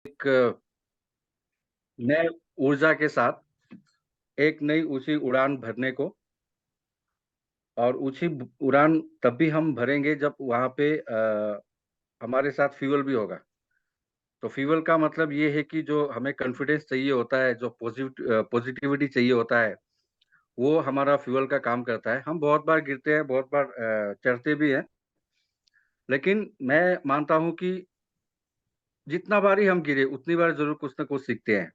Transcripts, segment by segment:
एक नए ऊर्जा के साथ एक नई ऊँची उड़ान भरने को। और ऊँची उड़ान तब भी हम भरेंगे जब वहाँ पे हमारे साथ फ्यूल भी होगा। तो फ्यूल का मतलब ये है कि जो हमें कॉन्फिडेंस चाहिए होता है, जो पॉजिटिविटी चाहिए होता है, वो हमारा फ्यूल का काम करता है। हम बहुत बार गिरते हैं, बहुत बार चढ़ते भी हैं, लेकिन मैं मानता हूँ कि जितना बार ही हम गिरे, उतनी बार ज़रूर कुछ न कुछ सीखते हैं।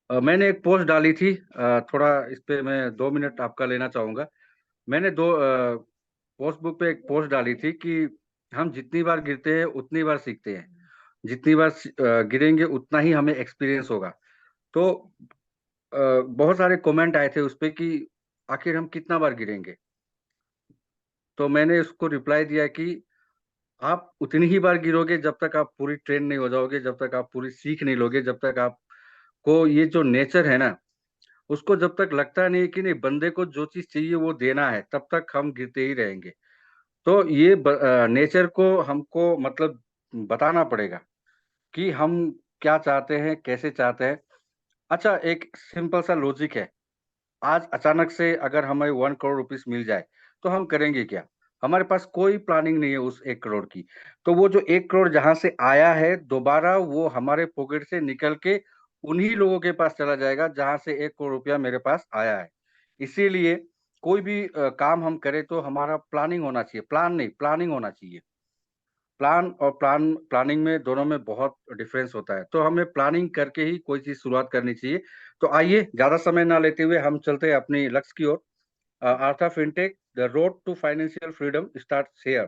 मैंने एक पोस्ट डाली थी, थोड़ा इस पे मैं 2 मिनट आपका लेना चाहूँगा। मैंने पोस्ट बुक पे एक पोस्ट डाली थी कि हम जितनी बार गिरते हैं, उतनी बार सीखते हैं। जितनी बार गिरेंगे, उतना ही हमें एक्सपीरियंस होगा। तो बहुत सारे कमेंट आए थे उसपे कि आखिर हम कितना बार गिरेंगे? तो मैंने उसको रिप्लाई दिया कि आप उतनी ही बार गिरोगे जब तक आप पूरी ट्रेन नहीं हो जाओगे, जब तक आप पूरी सीख नहीं लोगे, जब तक आपको ये जो नेचर है ना, उसको जब तक लगता नहीं है कि नहीं बंदे को जो चीज़ चाहिए वो देना है, तब तक हम गिरते ही रहेंगे। तो ये नेचर को हमको मतलब बताना पड़ेगा कि हम क्या चाहते हैं, कैसे चाहते हैं। अच्छा, एक सिंपल सा लॉजिक है। आज अचानक से अगर हमें 1 करोड़ रुपीस मिल जाए, तो हम करेंगे क्या? हमारे पास कोई प्लानिंग नहीं है उस 1 करोड़ की। तो वो जो 1 करोड़ जहाँ से आया है, दोबारा वो हमारे पॉकेट से निकल के उन्हीं लोगों के पास चला जाएगा, जहाँ से 1 करोड़ रुपया मेरे पास आया है। इसीलिए कोई भी काम हम करें तो हमारा प्लानिंग होना चाहिए, प्लान नहीं, प्लानिंग होना चाहिए। प्लान और प्लानिंग में दोनों में बहुत डिफरेंस होता है। तो हमें प्लानिंग करके ही कोई चीज़ शुरुआत करनी चाहिए। तो आइए ज़्यादा समय ना लेते हुए हम चलते हैं अपनी लक्ष्य की ओर। Artha fintech the road to financial freedom starts here.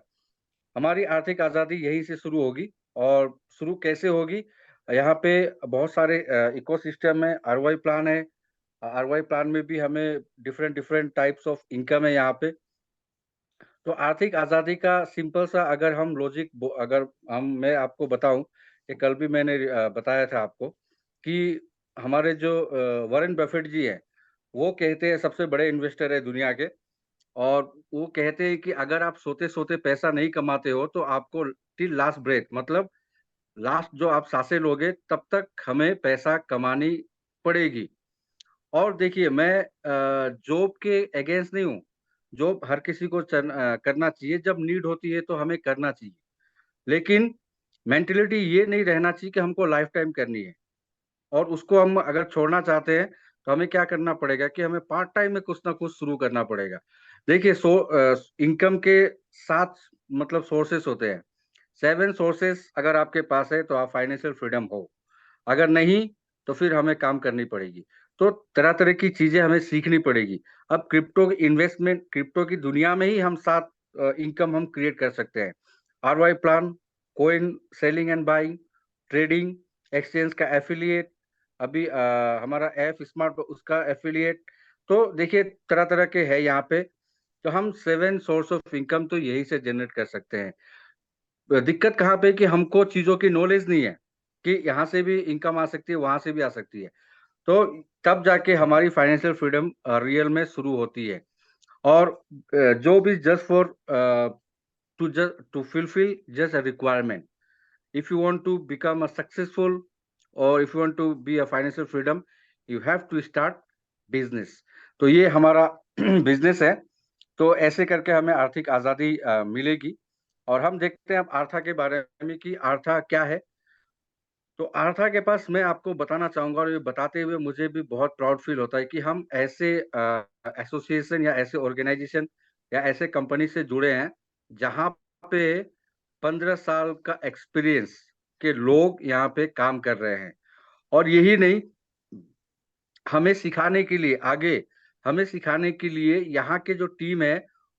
हमारी आर्थिक आज़ादी यहीं से शुरू होगी। और शुरू कैसे होगी? यहाँ पे बहुत सारे इकोसिस्टम है, आरओआई प्लान है। आरओआई प्लान में भी हमें different different types of income है यहाँ पे। तो आर्थिक आज़ादी का सिंपल सा अगर हम लॉजिक अगर हम मैं आपको बताऊँ, कि कल भी मैंने बताया था आपको कि हमारे जो वॉरेन बफेट जी हैं, वो कहते हैं सबसे बड़े इन्वेस्टर है दुनिया के। और वो कहते हैं कि अगर आप सोते-सोते पैसा नहीं कमाते हो, तो आपको टिल लास्ट ब्रेथ मतलब लास्ट जो आप साँसें लोगे, तब तक हमें पैसा कमानी पड़ेगी। और देखिए मैं जॉब के अगेंस्ट नहीं हूँ। जॉब हर किसी को करना चाहिए, जब नीड होती है तो हमें करना चाहिए। लेकिन मेंटालिटी ये नहीं रहना चाहिए कि हमको लाइफ टाइम करनी है। और उसको हम अगर छोड़ना चाहते हैं, तो हमें क्या करना पड़ेगा कि हमें पार्ट टाइम में कुछ ना कुछ शुरू करना पड़ेगा। देखिए इनकम के 7 मतलब सोर्सेस होते हैं। 7 सोर्सेस अगर आपके पास है, तो आप फाइनेंशियल फ्रीडम हो। अगर नहीं, तो फिर हमें काम करनी पड़ेगी। तो तरह-तरह की चीज़ें हमें सीखनी पड़ेगी। अब क्रिप्टो की दुनिया में ही हम 7 इनकम हम क्रिएट कर सकते हैं। ROI plan, coin selling and buying, trading, exchange का एफ़िलिएट, अभी हमारा ऐप स्मार्ट उसका एफ़िलिएट। तो देखिए तरह-तरह के हैं यहाँ पे। तो हम 7 सोर्स ऑफ इनकम तो यहीं से जनरेट कर सकते हैं। दिक्कत कहाँ पे कि हमको चीज़ों की नॉलेज नहीं है, कि यहाँ से भी इनकम आ सकती है, वहाँ से भी आ सकती है। तो तब जाके हमारी फाइनेंशियल फ्रीडम रियल में शुरू होती है। और जो भी just for to fulfil just a requirement. If you want to become a successful और if you want to be a financial freedom, you have to start business. तो ये हमारा बिज़नेस है। तो ऐसे करके हमें आर्थिक आज़ादी मिलेगी। और हम देखते हैं अब आर्था के बारे में कि आर्था क्या है? तो आर्था के पास मैं आपको बताना चाहूँगा और ये बताते हुए मुझे भी बहुत प्राउड फ़ील होता है कि हम ऐसे एसोसिएशन या ऐसे ऑर्गेनाइज़ेशन या ऐसे कंपनी से जुड़े हैं, जहाँ पे 15 साल का एक्सपीरियंस के लोग यहाँ पे काम कर रहे हैं। और यही नहीं, हमें सिखाने के लिए हमें सिखाने के लिए यहाँ के जो टीम है,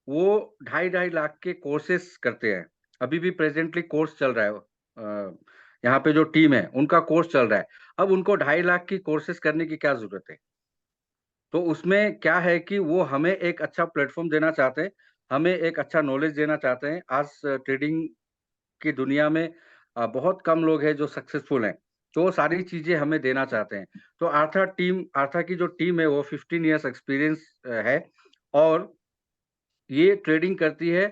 वो ढाई-ढाई लाख के कोर्सेज़ करते हैं। अभी भी प्रेज़ेंटली कोर्स चल रहा है। यहाँ पे जो टीम है, उनका कोर्स चल रहा है। अब उनको ढाई लाख की कोर्सेज़ करने की क्या ज़रूरत है? तो उसमें क्या है कि वो हमें एक अच्छा प्लेटफ़ॉर्म देना चाहते हैं, हमें एक अच्छा नॉलेज देना चाहते हैं। आज ट्रेडिंग की दुनिया में बहुत कम लोग हैं जो सक्सेसफुल हैं, तो वो सारी चीज़ें हमें देना चाहते हैं। तो आर्था की जो टीम है वो 15 इयर्स एक्सपीरियंस है। और ये ट्रेडिंग करती है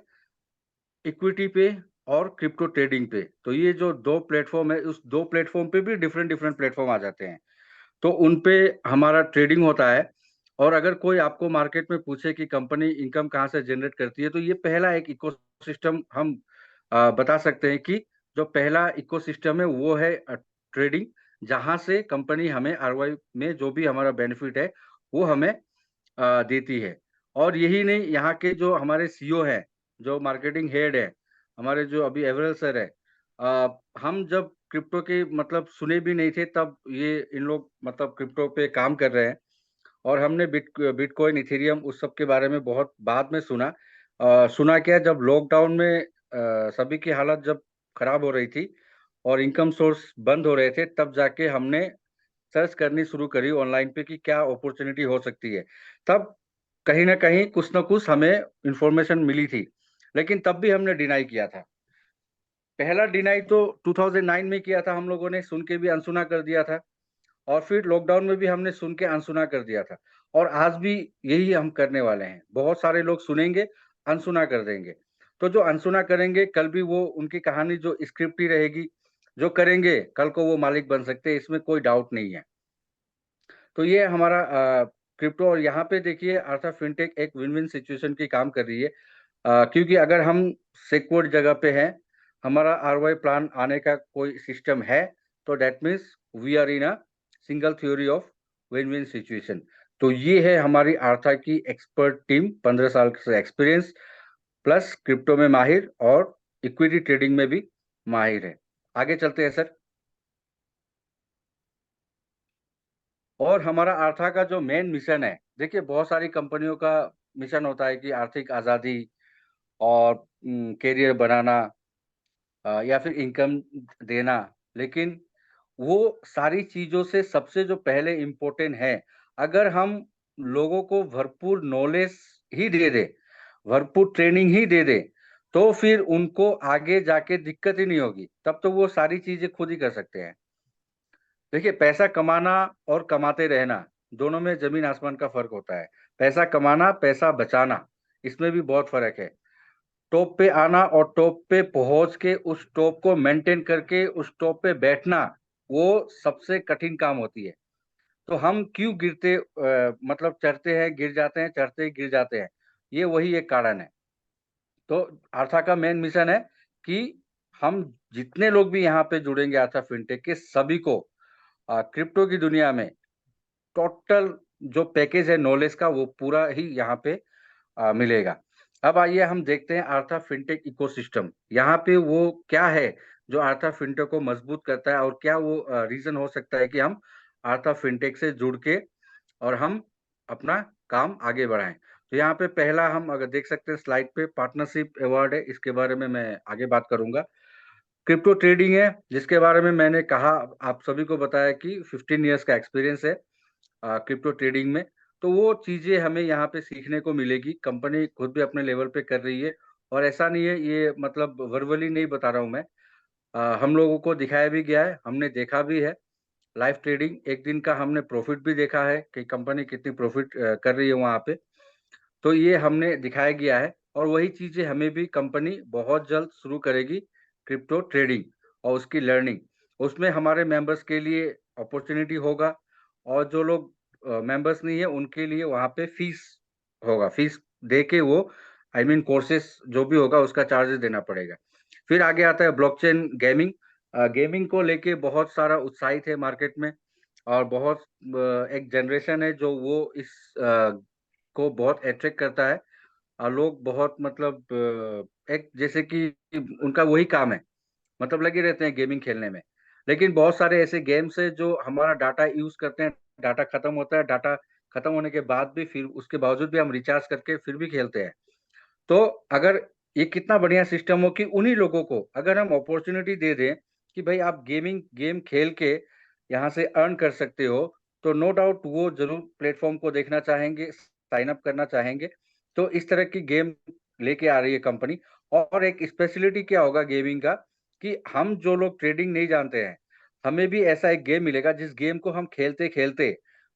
इक्विटी पे, और क्रिप्टो ट्रेडिंग पे। तो ये जो 2 प्लेटफ़ॉर्म है, उस 2 प्लेटफ़ॉर्म पे भी डिफरेंट प्लेटफ़ॉर्म आ जाते हैं। तो उन पे हमारा ट्रेडिंग होता है। और अगर कोई आपको मार्केट में पूछे कि कंपनी इनकम कहाँ से जनरेट करती है, तो ये पहला एक इकोसिस्टम हम बता सकते हैं कि जो पहला इकोसिस्टम है वो है ट्रेडिंग, जहाँ से कंपनी हमें आरओआई में जो भी हमारा बेनिफिट है, वो हमें देती है। और यही नहीं, यहाँ के जो हमारे सीईओ हैं, जो मार्केटिंग हेड है, हमारे जो अभी एवरेल सर है, हम जब क्रिप्टो के मतलब सुने भी नहीं थे, तब ये इन लोग मतलब क्रिप्टो पे काम कर रहे हैं। और हमने बिटकॉइन, इथेरियम उस सब के बारे में बहुत बाद में सुना। सुना क्या, जब लॉकडाउन में सभी की हालत जब खराब हो रही थी और इनकम सोर्स बंद हो रहे थे, तब जाके हमने सर्च करनी शुरू करी ऑनलाइन पे कि क्या अपॉर्चुनिटी हो सकती है। तब कहीं न कहीं कुछ न कुछ हमें इन्फॉर्मेशन मिली थी, लेकिन तब भी हमने डिनाई किया था। पहला डिनाई तो 2009 में किया था हम लोगों ने, सुन के भी अनसुना कर दिया था। और फिर लॉकडाउन में भी हमने सुन के अनसुना कर दिया था। और आज भी यही हम करने वाले हैं। बहुत सारे लोग सुनेंगे, अनसुना कर देंगे। तो जो अनसुना करेंगे, कल भी वो उनकी कहानी जो स्क्रिप्ट ही रहेगी। जो करेंगे, कल को वो मालिक बन सकते हैं, इसमें कोई डाउट नहीं है। तो ये हमारा क्रिप्टो। और यहाँ पे देखिए, आर्था फिनटेक एक विन-विन सिचुएशन की काम कर रही है। क्योंकि अगर हम सिक्योर जगह पे हैं, हमारा आरओआई प्लान आने का कोई सिस्टम है, तो that means we are in a single theory of win win situation. तो ये है हमारी आर्था की एक्सपर्ट टीम, 15 साल से एक्सपीरियंस, प्लस क्रिप्टो में माहिर और इक्विटी ट्रेडिंग में भी माहिर है। आगे चलते हैं सर। और हमारा आर्था का जो मेन मिशन है, देखिए बहुत सारी कंपनियों का मिशन होता है कि आर्थिक आज़ादी और करियर बनाना, या फिर इनकम देना। लेकिन वो सारी चीज़ों से सबसे जो पहले इम्पोर्टेंट है, अगर हम लोगों को भरपूर नॉलेज ही दे दें, भरपूर ट्रेनिंग ही दे दें, तो फिर उनको आगे जाके दिक्कत ही नहीं होगी। तब तो वो सारी चीज़ें खुद ही कर सकते हैं। देखिए, पैसा कमाना और कमाते रहना, दोनों में ज़मीन-आसमान का फ़र्क होता है। पैसा कमाना, पैसा बचाना, इसमें भी बहुत फ़र्क है। टॉप पे आना और टॉप पे पहुँच के उस टॉप को मेंटेन करके उस टॉप पे बैठना, वो सबसे कठिन काम होती है। तो हम क्यों मतलब चढ़ते हैं, गिर जाते हैं, चढ़ते ही गिर जाते हैं। ये वही एक कारण है। तो आर्था का मेन मिशन है कि हम जितने लोग भी यहाँ पे जुड़ेंगे आर्था फिनटेक के, सभी को क्रिप्टो की दुनिया में टोटल जो पैकेज है नॉलेज का, वो पूरा ही यहाँ पे मिलेगा। अब आइए हम देखते हैं आर्था फिनटेक इकोसिस्टम। यहाँ पे वो क्या है जो आर्था फिनटेक को मजबूत करता है, और क्या वो रीज़न हो सकता है कि हम आर्था फिनटेक से जुड़ के और हम अपना काम आगे बढ़ाएँ। तो यहाँ पे पहला हम अगर देख सकते हैं स्लाइड पे, पार्टनरशिप अवार्ड है, इसके बारे में मैं आगे बात करूँगा। क्रिप्टो ट्रेडिंग है, जिसके बारे में मैंने कहा, आप सभी को बताया कि 15 इयर्स का एक्सपीरियंस है क्रिप्टो ट्रेडिंग में। तो वो चीज़ें हमें यहाँ पे सीखने को मिलेगी। कंपनी खुद भी अपने लेवल पे कर रही है। और ऐसा नहीं है, ये मतलब वर्बली नहीं बता रहा हूँ मैं। हम लोगों को दिखाया भी गया है, हमने देखा भी है। लाइव ट्रेडिंग 1 दिन का हमने प्रॉफिट भी देखा है कि कंपनी कितनी प्रॉफिट कर रही है वहाँ पे। तो ये हमने दिखाया गया है, और वही चीज़ें हमें भी कंपनी बहुत जल्द शुरू करेगी, क्रिप्टो ट्रेडिंग और उसकी लर्निंग। उसमें हमारे मेंबर्स के लिए अपॉर्च्युनिटी होगा, और जो लोग मेंबर्स नहीं है, उनके लिए वहाँ पे फीस होगा। फीस दे के वो, आई मीन कोर्सेज़ जो भी होगा उसका चार्जेस देना पड़ेगा। फिर आगे आता है ब्लॉकचेन गेमिंग। गेमिंग को लेके बहुत सारा उत्साहित है मार्केट में, और बहुत एक जनरेशन है जो वो इस को बहुत अट्रैक्ट करता है। लोग बहुत मतलब एक जैसे कि उनका वही काम है, मतलब लगे रहते हैं गेमिंग खेलने में। लेकिन बहुत सारे ऐसे गेम्स हैं जो हमारा डाटा यूज़ करते हैं, डाटा खत्म होता है, डाटा खत्म होने के बाद भी फिर उसके बावजूद भी हम रिचार्ज करके फिर भी खेलते हैं। तो अगर ये कितना बढ़िया सिस्टम हो कि उन्हीं लोगों को अगर हम अपॉर्च्युनिटी दे दें कि भाई आप गेम खेल के यहाँ से अर्न कर सकते हो, तो नो डाउट वो ज़रूर प्लेटफ़ॉर्म को देखना चाहेंगे, साइन अप करना चाहेंगे। तो इस तरह की गेम लेके आ रही है कंपनी। और एक स्पेशलिटी क्या होगा गेमिंग का, कि हम जो लोग ट्रेडिंग नहीं जानते हैं, हमें भी ऐसा एक गेम मिलेगा जिस गेम को हम खेलते-खेलते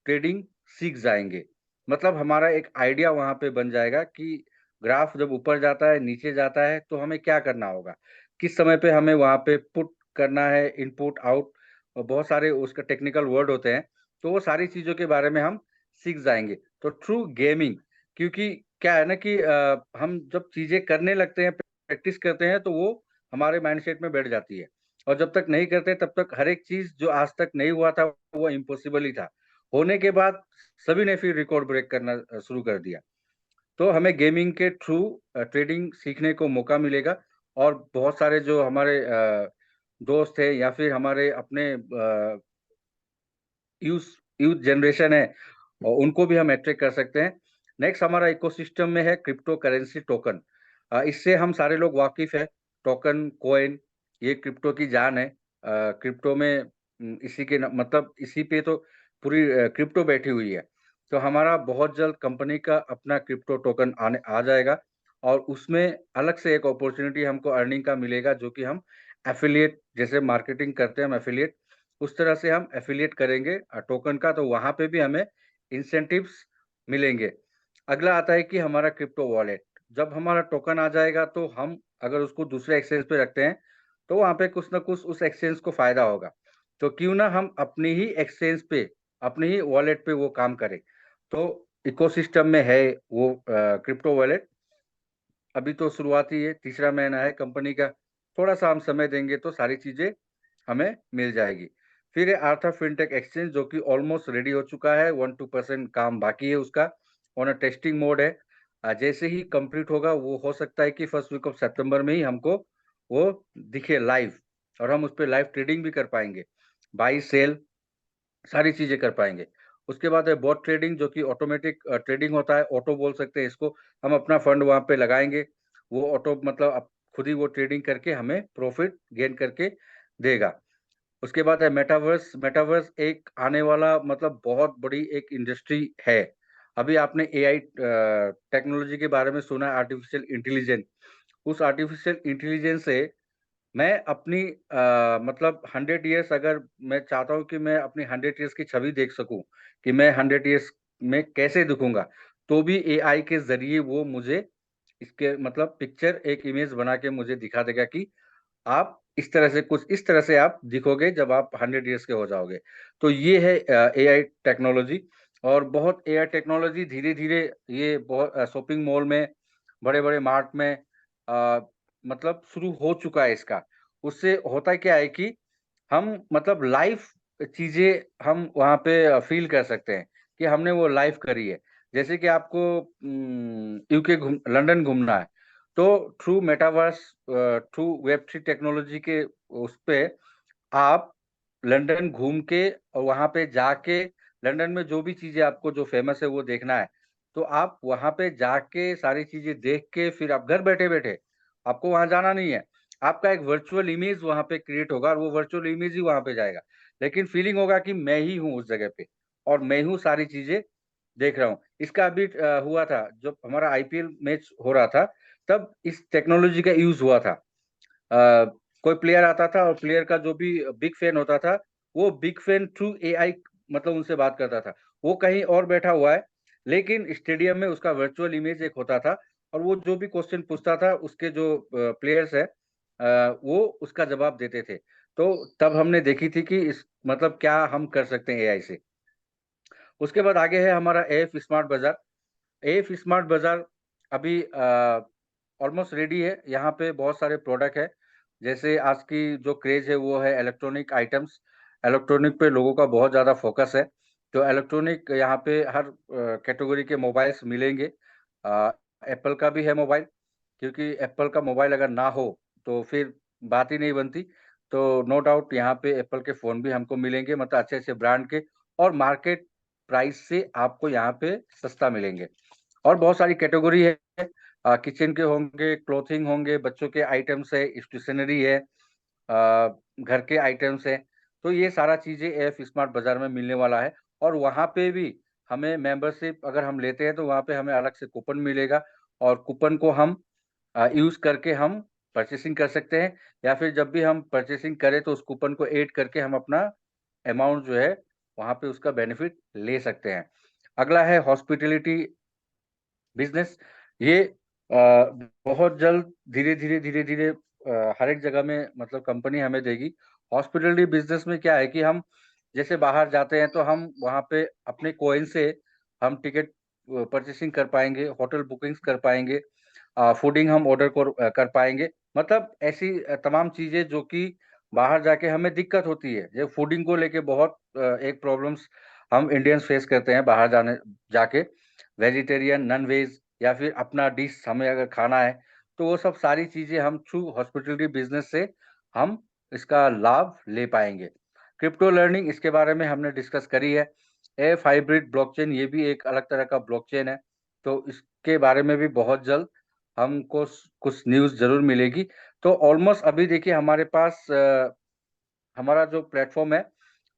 ट्रेडिंग सीख जाएँगे। मतलब हमारा एक आइडिया वहाँ पे बन जाएगा कि ग्राफ जब ऊपर जाता है, नीचे जाता है, तो हमें क्या करना होगा? किस समय पे हमें वहां पे पुट करना है, इनपुट आउट, और बहुत सारे उसका टेक्निकल वर्ड होते हैं। तो वो सारी चीजों के बारे में हम सीख जाएंगे। तो थ्रू गेमिंग, क्योंकि क्या है ना कि हम जब चीजें करने लगते हैं, प्रैक्टिस करते हैं, तो वो हमारे माइंडसेट में बैठ जाती है। और जब तक नहीं करते तब तक हर एक चीज जो आज तक नहीं हुआ था वो इम्पॉसिबल ही था। होने के बाद सभी ने फिर रिकॉर्ड ब्रेक करना शुरू कर दिया। तो हमें गेमिंग के थ्रू ट्रेडिंग सीखने को मौका मिलेगा। और बहुत सारे जो हमारे दोस्त है या फिर हमारे अपने यूथ यूथ जनरेशन है, और उनको भी हम अट्रैक्ट कर सकते हैं। नेक्स्ट हमारा इकोसिस्टम में है क्रिप्टो करेंसी टोकन। इससे हम सारे लोग वाकिफ है। टोकन कॉइन ये क्रिप्टो की जान है। क्रिप्टो में इसी के मतलब इसी पे तो पूरी क्रिप्टो बैठी हुई है। तो हमारा बहुत जल्द कंपनी का अपना क्रिप्टो टोकन आने आ जाएगा, और उसमें अलग से एक अपॉर्चुनिटी हमको अर्निंग का मिलेगा, जो कि हम एफिलिएट जैसे मार्केटिंग करते हैं हम एफिलिएट, उस तरह से हम एफिलिएट करेंगे टोकन का। तो वहां पे भी हमें इंसेंटिव्स मिलेंगे। अगला आता है कि हमारा क्रिप्टो वॉलेट। जब हमारा टोकन आ जाएगा तो हम अगर उसको दूसरे एक्सचेंज पे रखते हैं तो वहां पे कुछ ना कुछ उस एक्सचेंज को फायदा होगा। तो क्यों ना हम अपनी ही एक्सचेंज पे, अपनी ही वॉलेट पे वो काम करें। तो इकोसिस्टम में है वो क्रिप्टो वॉलेट। अभी तो शुरुआती है, तीसरा महीना है कंपनी का। थोड़ा सा हम समय देंगे तो सारी चीजें हमें मिल जाएगी। फिर है आर्था फिनटेक एक्सचेंज, जो कि ऑलमोस्ट रेडी हो चुका है। 1-2% काम बाकी है उसका, ऑन अ टेस्टिंग मोड है। जैसे ही कंप्लीट होगा, वो हो सकता है कि फर्स्ट वीक ऑफ सितंबर में ही हमको वो दिखे लाइव, और हम उस पर लाइव ट्रेडिंग भी कर पाएंगे, बाई सेल सारी चीजें कर पाएंगे। उसके बाद है बॉट ट्रेडिंग, जो कि ऑटोमेटिक ट्रेडिंग होता है, ऑटो बोल सकते हैं इसको। हम अपना फंड वहां पे लगाएंगे, वो ऑटो मतलब खुद ही वो ट्रेडिंग करके हमें प्रॉफिट गेन करके देगा। उसके बाद है मेटावर्स। मेटावर्स एक आने वाला मतलब बहुत बड़ी एक इंडस्ट्री है। अभी आपने एआई टेक्नोलॉजी के बारे में सुना है, आर्टिफिशियल इंटेलिजेंस। उस आर्टिफिशियल इंटेलिजेंस से मैं अपनी मतलब 100 ईयर्स, अगर मैं चाहता हूँ कि मैं अपनी 100 ईयर्स की छवि देख सकूं कि मैं 100 ईयर्स में कैसे दिखूंगा, तो भी एआई के जरिए वो मुझे इसके मतलब पिक्चर, एक इमेज बना के मुझे दिखा देगा कि आप इस तरह से, कुछ इस तरह से आप दिखोगे जब आप 100 ईयर्स के हो जाओगे। तो ये है एआई टेक्नोलॉजी। और बहुत एआई टेक्नोलॉजी धीरे धीरे ये बहुत शॉपिंग मॉल में, बड़े बड़े मार्ट में मतलब शुरू हो चुका है इसका। उससे होता क्या है कि हम मतलब लाइव चीजें हम वहाँ पे फील कर सकते हैं कि हमने वो लाइव करी है। जैसे कि आपको यूके लंदन घूमना है, तो through metaverse, through web 3 technology के उस पे आप लंदन घूम के और वहां पे जाके लंदन में जो भी चीजें आपको जो फेमस है वो देखना है, तो आप वहां पे जाके सारी चीजें देख के फिर आप घर बैठे बैठे, आपको वहां जाना नहीं है, आपका एक वर्चुअल इमेज वहां पे क्रिएट होगा और वो वर्चुअल इमेज ही वहां पे जाएगा। लेकिन फीलिंग होगा कि मैं ही हूँ उस जगह पे, और मैं हूँ सारी चीजें देख रहा हूँ। इसका अभी हुआ था जब हमारा आईपीएल मैच हो रहा था, तब इस टेक्नोलॉजी का यूज हुआ था। कोई प्लेयर आता था और प्लेयर का जो भी बिग फैन होता था, वो बिग फैन थ्रू एआई मतलब उनसे बात करता था। वो कहीं और बैठा हुआ है, लेकिन स्टेडियम में उसका वर्चुअल इमेज एक होता था, और वो जो भी क्वेश्चन पूछता था उसके जो प्लेयर्स है वो उसका जवाब देते थे। तो तब हमने देखी थी कि इस मतलब क्या हम कर सकते हैं एआई से। उसके बाद आगे है हमारा एफ स्मार्ट बाजार। एफ स्मार्ट बाजार अभी ऑलमोस्ट रेडी है। यहाँ पे बहुत सारे प्रोडक्ट है। जैसे आज की जो क्रेज है वो है इलेक्ट्रॉनिक आइटम्स। इलेक्ट्रॉनिक पे लोगों का बहुत ज़्यादा फोकस है। तो इलेक्ट्रॉनिक यहाँ पे हर कैटेगरी के मोबाइल्स मिलेंगे। एप्पल का भी है मोबाइल, क्योंकि एप्पल का मोबाइल अगर ना हो तो फिर बात ही नहीं बनती। तो नो डाउट यहाँ पे एप्पल के फ़ोन भी हमको मिलेंगे, मतलब अच्छे अच्छे ब्रांड के, और मार्केट प्राइस से आपको यहाँ पे सस्ता मिलेंगे। और बहुत सारी कैटेगरी है, किचन के होंगे, क्लोथिंग होंगे, बच्चों के आइटम्स है, स्टेशनरी है, घर के आइटम्स है। तो ये सारा चीजें एफ स्मार्ट बाजार में मिलने वाला है। और वहाँ पे भी हमें मेंबरशिप अगर हम लेते हैं तो वहाँ पे हमें अलग से कूपन मिलेगा, और कूपन को हम यूज करके हम परचेसिंग कर सकते हैं, या फिर जब भी हम परचेसिंग करें तो उस कूपन को ऐड करके हम अपना अमाउंट जो है वहाँ पे उसका बेनिफिट ले सकते हैं। अगला है हॉस्पिटैलिटी बिजनेस। ये बहुत जल्द धीरे धीरे धीरे धीरे हर एक जगह में मतलब कंपनी हमें देगी। हॉस्पिटलिटी बिजनेस में क्या है कि हम जैसे बाहर जाते हैं तो हम वहाँ पे अपने कोइन से हम टिकट परचेसिंग कर पाएंगे, होटल बुकिंग्स कर पाएंगे, फूडिंग हम ऑर्डर कर पाएंगे। मतलब ऐसी तमाम चीजें जो कि बाहर जाके हमें दिक्कत होती है। जो फूडिंग को लेके बहुत एक प्रॉब्लम्स हम इंडियंस फेस करते हैं बाहर जाने जाके, वेजिटेरियन, नॉन वेज या फिर अपना डिश हमें अगर खाना है, तो वो सब सारी चीजें हम थ्रू हॉस्पिटलिटी बिजनेस से हम इसका लाभ ले पाएंगे। क्रिप्टो लर्निंग, इसके बारे में हमने डिस्कस करी है। एफ हाइब्रिड ब्लॉकचेन, ये भी एक अलग तरह का ब्लॉकचेन है, तो इसके बारे में भी बहुत जल्द हमको कुछ न्यूज़ जरूर मिलेगी। तो ऑलमोस्ट अभी देखिए हमारे पास हमारा जो प्लेटफॉर्म है,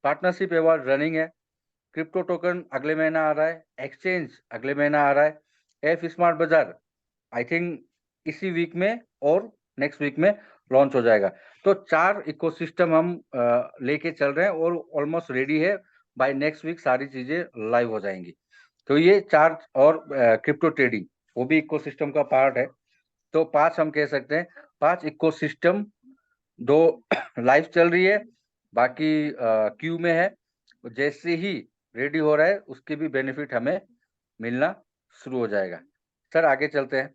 पार्टनरशिप अवार्ड रनिंग है, क्रिप्टो टोकन अगले महीना आ रहा है, एक्सचेंज अगले महीना आ रहा है, एफ स्मार्ट बाजार आई थिंक इसी वीक में और नेक्स्ट वीक में लॉन्च हो जाएगा। तो 4 इकोसिस्टम हम लेके चल रहे हैं और ऑलमोस्ट रेडी है। बाय नेक्स्ट वीक सारी चीजें लाइव हो जाएंगी। तो ये 4, और क्रिप्टो ट्रेडिंग वो भी इकोसिस्टम का पार्ट है। तो 5 हम कह सकते हैं, 5 इकोसिस्टम, 2 लाइव चल रही है, बाकी क्यू में है। जैसे ही रेडी हो रहा है उसके भी बेनिफिट हमें मिलना शुरू हो जाएगा। सर आगे चलते हैं।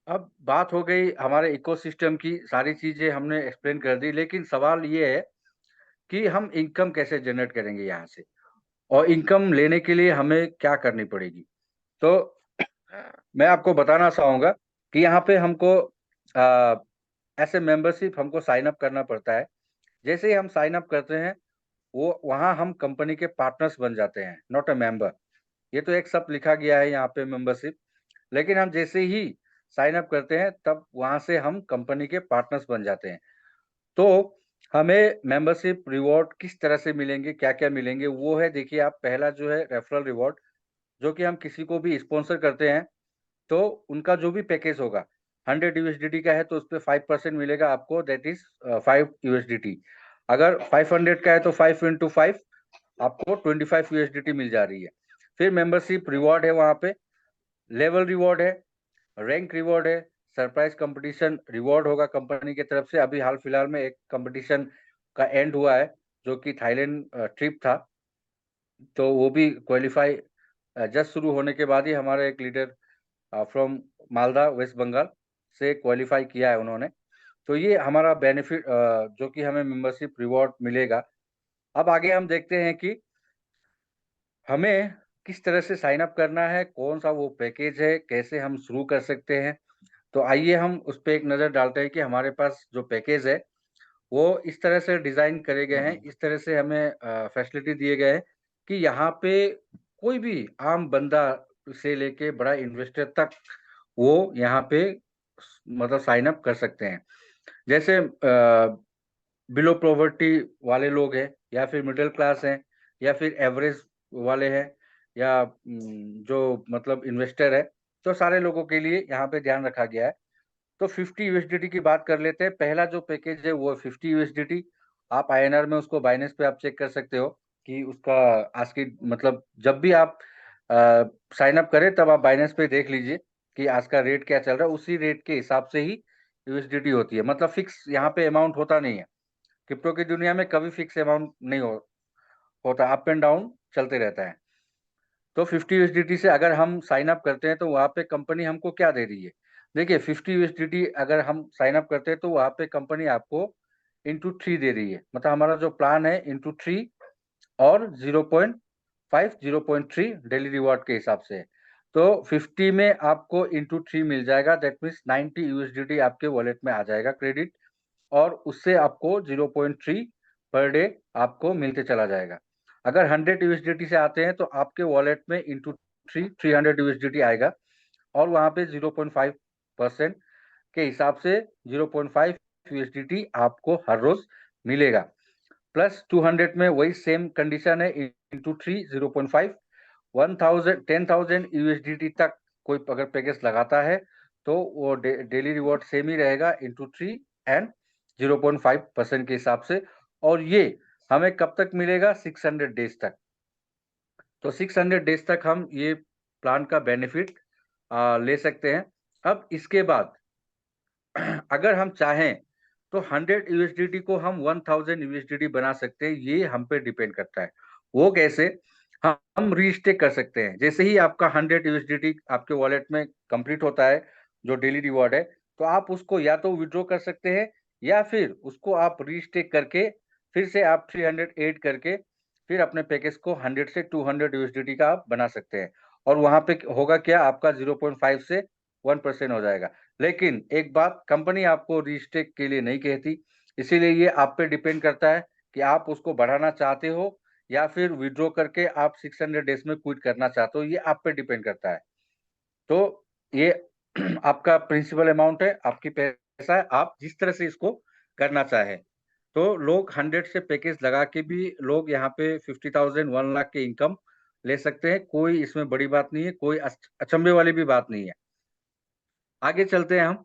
अब बात हो गई हमारे इकोसिस्टम की, सारी चीजें हमने एक्सप्लेन कर दी, लेकिन सवाल ये है कि हम इनकम कैसे जनरेट करेंगे यहाँ से, और इनकम लेने के लिए हमें क्या करनी पड़ेगी। तो मैं आपको बताना चाहूंगा कि यहाँ पे हमको ऐसे मेंबरशिप हमको साइन अप करना पड़ता है। जैसे ही हम साइन अप करते हैं, वो वहाँ हम कंपनी के पार्टनर्स बन जाते हैं, नॉट अ मेंबर। ये तो एक सब लिखा गया है यहाँ पे मेंबरशिप, लेकिन हम जैसे ही साइन अप करते हैं तब वहाँ से हम कंपनी के पार्टनर्स बन जाते हैं। तो हमें मेंबरशिप रिवॉर्ड किस तरह से मिलेंगे, क्या क्या मिलेंगे, वो है देखिए आप। पहला जो है रेफरल रिवॉर्ड, जो कि हम किसी को भी स्पॉन्सर करते हैं तो उनका जो भी पैकेज होगा, 100 USDT का है तो उस पर 5% मिलेगा आपको, दैट इज 5 USDT। अगर 500 का है तो 5 × 5 आपको 25 USDT मिल जा रही है। फिर मेंबरशिप रिवॉर्ड है वहाँ पे, लेवल रिवॉर्ड है, रैंक रिवॉर्ड है, सरप्राइज कंपटीशन रिवॉर्ड होगा कंपनी की तरफ से। अभी हाल फिलहाल में एक कंपटीशन का एंड हुआ है जो कि थाईलैंड ट्रिप था, तो वो भी क्वालिफाई जस्ट शुरू होने के बाद ही हमारा एक leader from Malda West Bengal से क्वालिफाई किया है उन्होंने। तो ये हमारा बेनिफिट जो कि हमें मेंबरशिप रिवॉर्ड मिलेगा। अब आगे हम देखते हैं कि हमें किस तरह से साइन अप करना है, कौन सा वो पैकेज है, कैसे हम शुरू कर सकते हैं। तो आइए हम उस पर एक नज़र डालते हैं कि हमारे पास जो पैकेज है वो इस तरह से डिज़ाइन करे गए हैं, इस तरह से हमें फैसिलिटी दिए गए हैं कि यहाँ पे कोई भी आम बंदा से लेके बड़ा इन्वेस्टर तक वो यहाँ पे मतलब साइन अप कर सकते हैं। जैसे बिलो पॉवर्टी वाले लोग हैं, या फिर मिडिल क्लास हैं, या फिर एवरेज वाले हैं, या जो मतलब इन्वेस्टर है, तो सारे लोगों के लिए यहाँ पे ध्यान रखा गया है। तो 50 USDT की बात कर लेते हैं। पहला जो पैकेज है वो 50 USDT। आप INR में उसको बाइनेंस पे आप चेक कर सकते हो कि उसका आज की मतलब जब भी आप साइन अप करें तब आप बाइनेंस पे देख लीजिए कि आज का रेट क्या चल रहा है, उसी रेट के हिसाब से ही USDT होती है। मतलब फिक्स यहाँ पे अमाउंट होता नहीं है। क्रिप्टो की दुनिया में कभी फिक्स अमाउंट नहीं होता, अप एंड डाउन चलते रहता है। तो 50 USDT से अगर हम साइन अप करते हैं तो वहाँ पे कंपनी हमको क्या दे रही है। देखिए 50 USDT अगर हम साइन अप करते हैं तो वहाँ पे कंपनी आपको ×3 दे रही है। मतलब हमारा जो प्लान है ×3 और 0.5 0.3 डेली रिवॉर्ड के हिसाब से है। तो 50 में आपको ×3 मिल जाएगा, दैट मीन्स 90 USDT आपके वॉलेट में आ जाएगा क्रेडिट, और उससे आपको 0.3 पर डे आपको मिलते चला जाएगा। अगर 100 USDT से आते हैं तो आपके वॉलेट में ×3 300 USDT आएगा, और वहाँ पे 0.5% के हिसाब से 0.5 USDT आपको हर रोज मिलेगा। प्लस 200 में वही सेम कंडीशन है, ×3 0.5, 10,000 तक कोई अगर पैकेज लगाता है तो वो डेली रिवॉर्ड सेम ही रहेगा, ×3 एंड 0.5% के हिसाब से। और ये हमें कब तक मिलेगा, 600 डेज तक। तो 600 डेज तक हम ये प्लान का बेनिफिट ले सकते हैं। अब इसके बाद अगर हम चाहें तो 100 यूएसडीटी को हम 1000 यूएसडीटी बना सकते हैं, ये हम पे डिपेंड करता है। वो कैसे? हम रीस्टेक कर सकते हैं। जैसे ही आपका 100 यूएसडीटी आपके वॉलेट में कंप्लीट होता है, जो डेली रिवॉर्ड है, तो आप उसको या तो विड्रॉ कर सकते हैं या फिर उसको आप रीस्टेक करके फिर से आप 300 ऐड करके फिर अपने पैकेज को 100 से 200 यूएसडीटी का आप बना सकते हैं। और वहां पे होगा क्या, आपका 0.5 से 1% हो जाएगा। लेकिन एक बात, कंपनी आपको रीस्टेक के लिए नहीं कहती, इसीलिए ये आप पे डिपेंड करता है कि आप उसको बढ़ाना चाहते हो या फिर विड्रॉ करके आप 600 डेज में क्विट करना चाहते हो, ये आप पे डिपेंड करता है। तो ये आपका प्रिंसिपल अमाउंट है, आपकी पैसा है, आप जिस तरह से इसको करना चाहें। तो लोग 100 से पैकेज लगा के भी लोग यहाँ पे 50,000 1 लाख के इनकम ले सकते हैं। कोई इसमें बड़ी बात नहीं है, कोई अचंभे वाली भी बात नहीं है। आगे चलते हैं हम।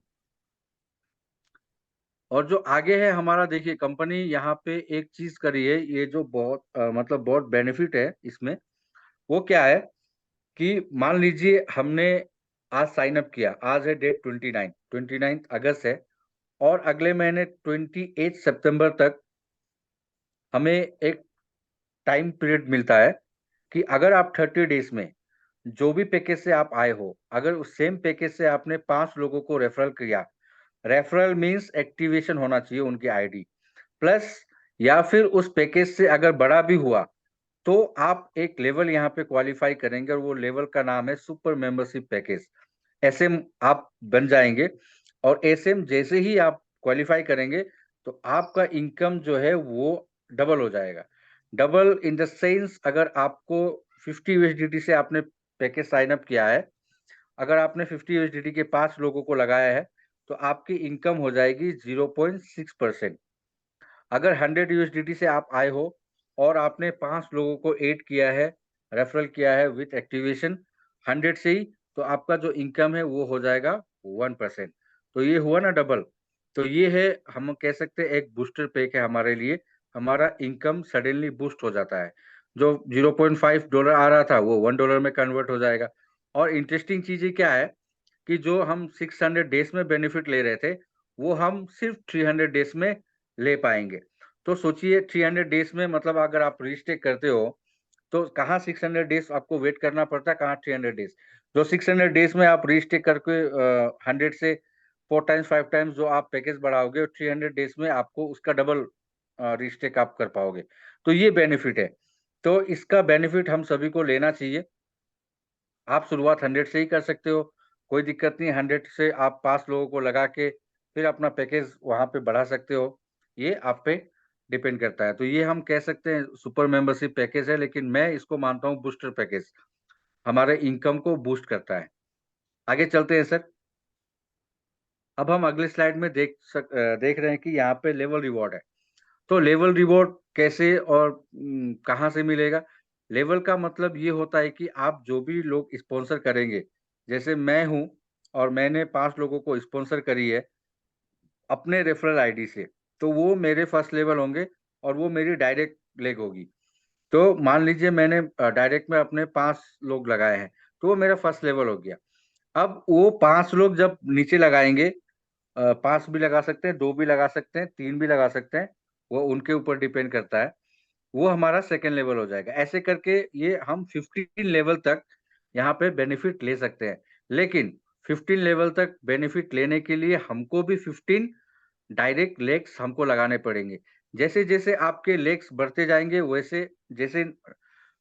और जो आगे है हमारा, देखिए कंपनी यहाँ पे एक चीज करी है, ये जो बहुत मतलब बहुत बेनिफिट है इसमें। वो क्या है कि मान लीजिए हमने आज साइन अप किया, आज है डेट 29 अगस्त है, और अगले महीने 28 सितंबर तक हमें एक टाइम पीरियड मिलता है कि अगर आप 30 डेज में जो भी पैकेज से आप आए हो, अगर उस सेम पैकेज से आपने 5 लोगों को रेफरल किया, रेफरल मीन्स एक्टिवेशन होना चाहिए उनकी आईडी प्लस, या फिर उस पैकेज से अगर बड़ा भी हुआ तो आप एक लेवल यहाँ पे क्वालिफाई करेंगे, और वो लेवल का नाम है सुपर मेंबरशिप पैकेज। एसएम आप बन जाएंगे, और एसएम जैसे ही आप क्वालिफाई करेंगे तो आपका इनकम जो है वो डबल हो जाएगा। डबल इन द सेंस, अगर आपको 50 यूएसडीटी से आपने पैकेज साइन अप किया है, अगर आपने 50 यूएसडीटी के 5 लोगों को लगाया है, तो आपकी इनकम हो जाएगी 0.6%। अगर 100 यूएसडीटी से आप आए हो और आपने 5 लोगों को ऐड किया है, रेफरल किया है विथ एक्टिवेशन 100 से ही, तो आपका जो इनकम है वो हो जाएगा 1%। तो ये हुआ ना डबल। तो ये है, हम कह सकते हैं एक बूस्टर पैक है हमारे लिए। हमारा इनकम सडनली बूस्ट हो जाता है। जो $0.5 आ रहा था वो $1 में कन्वर्ट हो जाएगा। और इंटरेस्टिंग चीज ये क्या है कि जो हम 600 डेज में बेनिफिट ले रहे थे, वो हम सिर्फ 300 डेज में ले पाएंगे। तो सोचिए 300 डेज में, मतलब अगर आप रीस्टेक करते हो तो कहाँ 600 डेज आपको वेट करना पड़ता है, कहाँ 300 डेज। जो 600 डेज में आप रीस्टेक करके 100 से 4 टाइम्स 5 टाइम्स जो आप पैकेज बढ़ाओगे, 300 डेज में आपको उसका डबल रीस्टेक आप कर पाओगे। तो ये बेनिफिट है। तो इसका बेनिफिट हम सभी को लेना चाहिए। आप शुरुआत 100 से ही कर सकते हो, कोई दिक्कत नहीं। 100 से आप 5 लोगों को लगा के फिर अपना पैकेज वहां पे बढ़ा सकते हो। ये आप पे डिपेंड करता है। तो ये हम कह सकते हैं सुपर मेंबरशिप पैकेज है, लेकिन मैं इसको मानता हूँ बूस्टर पैकेज। हमारे इनकम को बूस्ट करता है। आगे चलते हैं सर। अब हम अगले स्लाइड में देख रहे हैं कि यहाँ पे लेवल रिवॉर्ड है। तो लेवल रिवॉर्ड कैसे और कहाँ से मिलेगा? लेवल का मतलब ये होता है कि आप जो भी लोग स्पॉन्सर करेंगे, जैसे मैं हूं और मैंने 5 लोगों को स्पॉन्सर करी है अपने रेफरल आईडी से, तो वो मेरे फर्स्ट लेवल होंगे और वो मेरी डायरेक्ट लेग होगी। तो मान लीजिए मैंने डायरेक्ट में अपने 5 लोग लगाए हैं, तो वो मेरा फर्स्ट लेवल हो गया। अब वो 5 लोग जब नीचे लगाएंगे, 5 भी लगा सकते हैं, 2 भी लगा सकते हैं, 3 भी लगा सकते हैं, वो उनके ऊपर डिपेंड करता है। वो हमारा सेकेंड लेवल हो जाएगा। ऐसे करके ये हम 15 लेवल तक यहाँ पे बेनिफिट ले सकते हैं। लेकिन 15 लेवल तक बेनिफिट लेने के लिए हमको भी 15 डायरेक्ट लेग्स हमको लगाने पड़ेंगे। जैसे जैसे आपके लेग्स बढ़ते जाएंगे, वैसे जैसे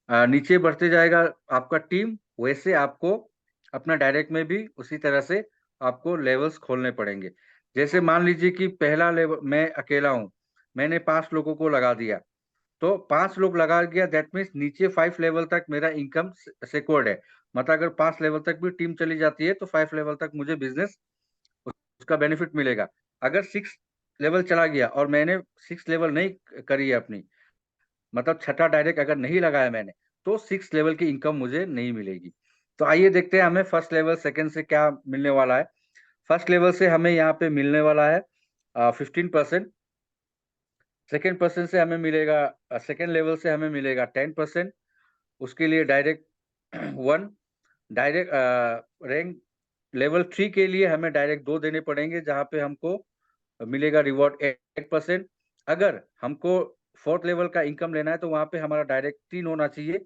नीचे बढ़ते जाएगा आपका टीम, वैसे आपको अपना डायरेक्ट में भी उसी तरह से आपको लेवल्स खोलने पड़ेंगे। जैसे मान लीजिए कि पहला लेवल मैं अकेला हूँ, मैंने 5 लोगों को लगा दिया, तो 5 लोग लगा गया, दैट मीन्स नीचे 5 लेवल तक मेरा इनकम सिक्योर्ड है। मतलब अगर 5 लेवल तक भी टीम चली जाती है तो 5 लेवल तक मुझे बिजनेस उसका बेनिफिट मिलेगा। अगर 6 लेवल चला गया और मैंने 6 लेवल नहीं करी है अपनी, मतलब छठा डायरेक्ट अगर नहीं लगाया मैंने, तो 6 लेवल की इनकम मुझे नहीं मिलेगी। तो आइए देखते हैं हमें फर्स्ट लेवल सेकंड से क्या मिलने वाला है। फर्स्ट लेवल से हमें यहाँ पे मिलने वाला है 15%। सेकेंड पर्सन से हमें मिलेगा, सेकेंड लेवल से हमें मिलेगा 10%। उसके लिए डायरेक्ट 1 डायरेक्ट रैंक लेवल 3 के लिए हमें डायरेक्ट 2 देने पड़ेंगे, जहाँ पे हमको मिलेगा रिवॉर्ड 8%। अगर हमको 4th लेवल का इनकम लेना है तो वहाँ पे हमारा डायरेक्ट 3 होना चाहिए,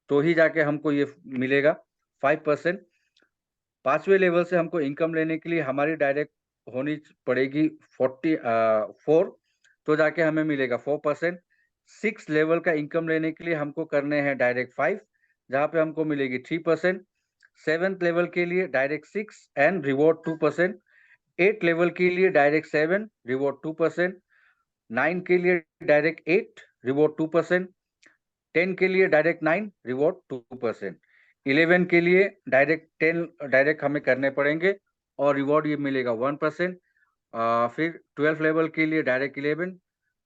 तो ही जाके हमको ये मिलेगा 5%। 5वें लेवल से हमको इनकम लेने के लिए हमारी डायरेक्ट होनी पड़ेगी 4, तो जाके हमें मिलेगा 4%। 6 लेवल का इनकम लेने के लिए हमको करने हैं डायरेक्ट 5, जहाँ पे हमको मिलेगी 3%। 7th लेवल के लिए डायरेक्ट 6 एंड रिवॉर्ड 2%। 8 लेवल के लिए डायरेक्ट 7 रिवॉर्ड 2%। 9 के लिए डायरेक्ट 8 रिवॉर्ड 2%। 10 के लिए डायरेक्ट 9 रिवॉर्ड 2%। 11 के लिए डायरेक्ट 10 डायरेक्ट हमें करने पड़ेंगे और रिवॉर्ड ये मिलेगा 1%। फिर 12 लेवल के लिए डायरेक्ट 11,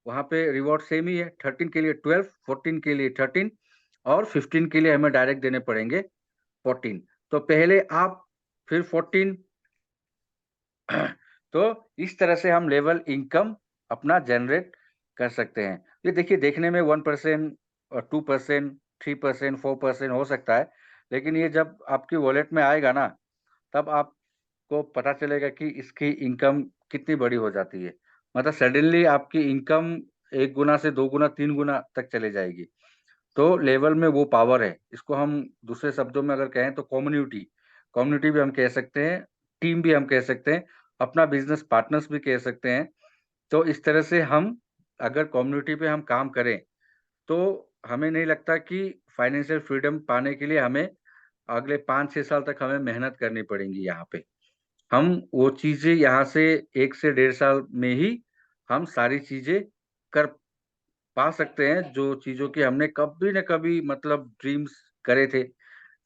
वहाँ पे रिवॉर्ड सेम ही है। 13 के लिए 12, 14 के लिए 13 और 15 के लिए हमें डायरेक्ट देने पड़ेंगे 14। तो पहले आप, फिर 14। तो इस तरह से हम लेवल इनकम अपना जनरेट कर सकते हैं। ये देखिए, देखने में 1% और 2%, 3%, 4% हो सकता है, लेकिन ये जब आपकी वॉलेट में आएगा ना, तब आपको पता चलेगा कि इसकी इनकम कितनी बड़ी हो जाती है। मतलब सडनली आपकी इनकम 1 गुना से 2 गुना, 3 गुना तक चले जाएगी। तो लेवल में वो पावर है। इसको हम दूसरे शब्दों में अगर कहें तो कम्युनिटी कम्युनिटी भी हम कह सकते हैं, टीम भी हम कह सकते हैं, अपना बिजनेस पार्टनर्स भी कह सकते हैं। तो इस तरह से हम अगर कम्युनिटी पे हम काम करें, तो हमें नहीं लगता कि फाइनेंशियल फ्रीडम पाने के लिए हमें अगले 5-6 साल तक हमें मेहनत करनी पड़ेगी यहाँ पे। हम वो चीज़ें यहाँ से 1 से 1.5 साल में ही हम सारी चीज़ें कर पा सकते हैं, जो चीज़ों की हमने कभी न कभी मतलब ड्रीम्स करे थे।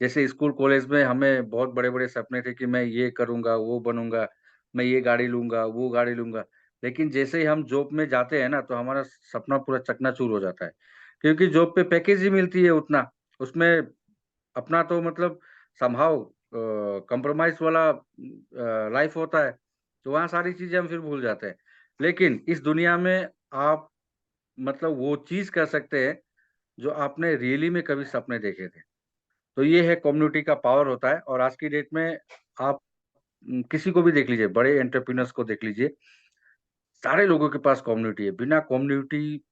जैसे स्कूल कॉलेज में हमें बहुत बड़े-बड़े सपने थे कि मैं ये करूँगा, वो बनूँगा, मैं ये गाड़ी लूँगा, वो गाड़ी लूँगा। लेकिन जैसे ही हम जॉब में जाते हैं ना, तो हमारा सपना पूरा चकनाचूर हो जाता है। क्योंकि जॉब पे पैकेज ही मिलती है उतना, उसमें अपना तो मतलब समहाउ कॉम्प्रोमाइज़ वाला लाइफ़ होता है, तो वहाँ सारी चीज़ें हम फिर भूल जाते हैं। लेकिन इस दुनिया में आप मतलब वो चीज़ कर सकते हैं, जो आपने रियली में कभी सपने देखे थे। तो ये है कम्युनिटी का पावर होता है। और आज की डेट में आप किसी को भी देख लीजिए, बड़े एंटरप्रेन्योर्स को देख लीजिए, सारे लोगों के पास कम्युनिटी है। बिना कम्युनिटी